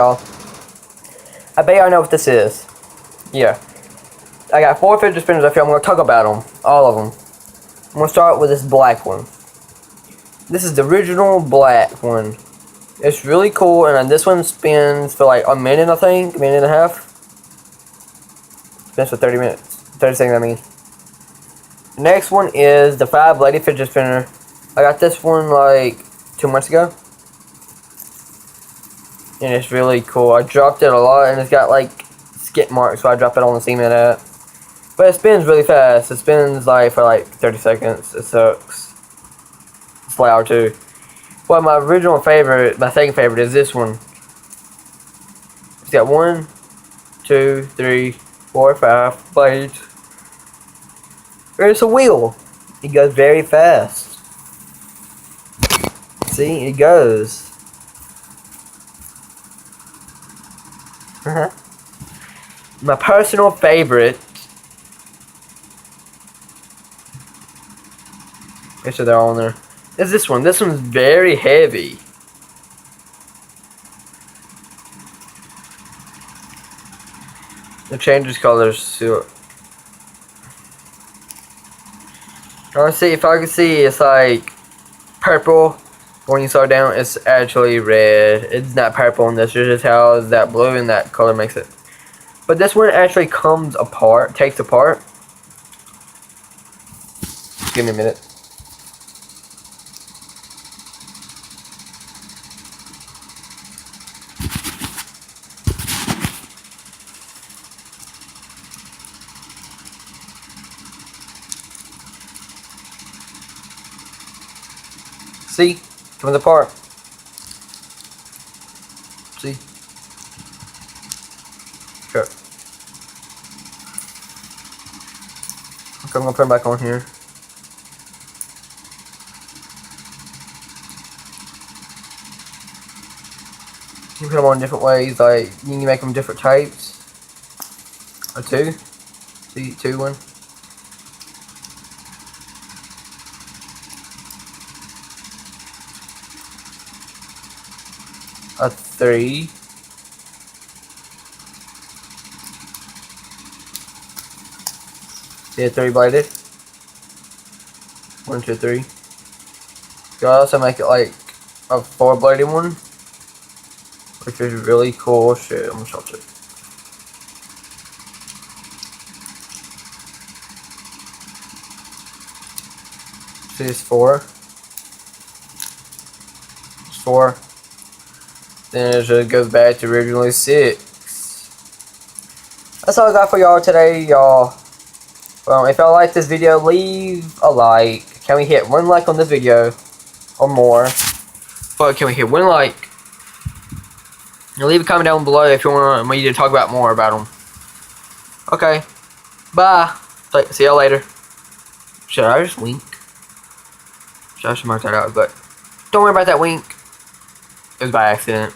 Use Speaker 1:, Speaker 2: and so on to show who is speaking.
Speaker 1: I bet y'all know what this is. Yeah. I got 4 fidget spinners up here. I'm going to talk about them. All of them. I'm going to start with this black one. This is the original black one. It's really cool, and this one spins for like a minute, I think. A minute and a half. Spins for 30 minutes. 30 seconds, I mean. The next one is the 5-bladed fidget spinner. I got this one like 2 months ago. And it's really cool. I dropped it a lot, and it's got like skip marks, so I dropped it on the cement app. But it spins really fast. It spins like for like 30 seconds. It sucks. It's loud too. But my original favorite, my second favorite, is this one. It's got 1, 2, 3, 4, 5 blades. There's a wheel. It goes very fast. See, it goes. My personal favorite. Make sure they're all in there. Is this one. This one's very heavy. It changes colors too. Honestly, if I can see, it's like purple. When you slow down, it's actually red. It's not purple in this. It's just how that blue and that color makes it. But this one actually comes apart, takes apart. Give me a minute. See? Comes apart. See? Sure. Okay, I'm gonna put them back on here. You can put them on different ways, like you can make them different types. A 2. See, 2 1. A 3. See, a 3-bladed. 1, 2, 3. You can also make it like a 4-bladed one, which is really cool. Shit, I'm gonna show it. See, it's 4. It's 4. Then it just goes back to originally 6. That's all I got for y'all today, y'all. If y'all like this video, leave a like. Can we hit 1 like on this video or more? But can we hit 1 like? And leave a comment down below if you want me to talk about more about them. Okay. Bye. See y'all later. Should I just wink? I should mark that out, but don't worry about that wink. It was by accident.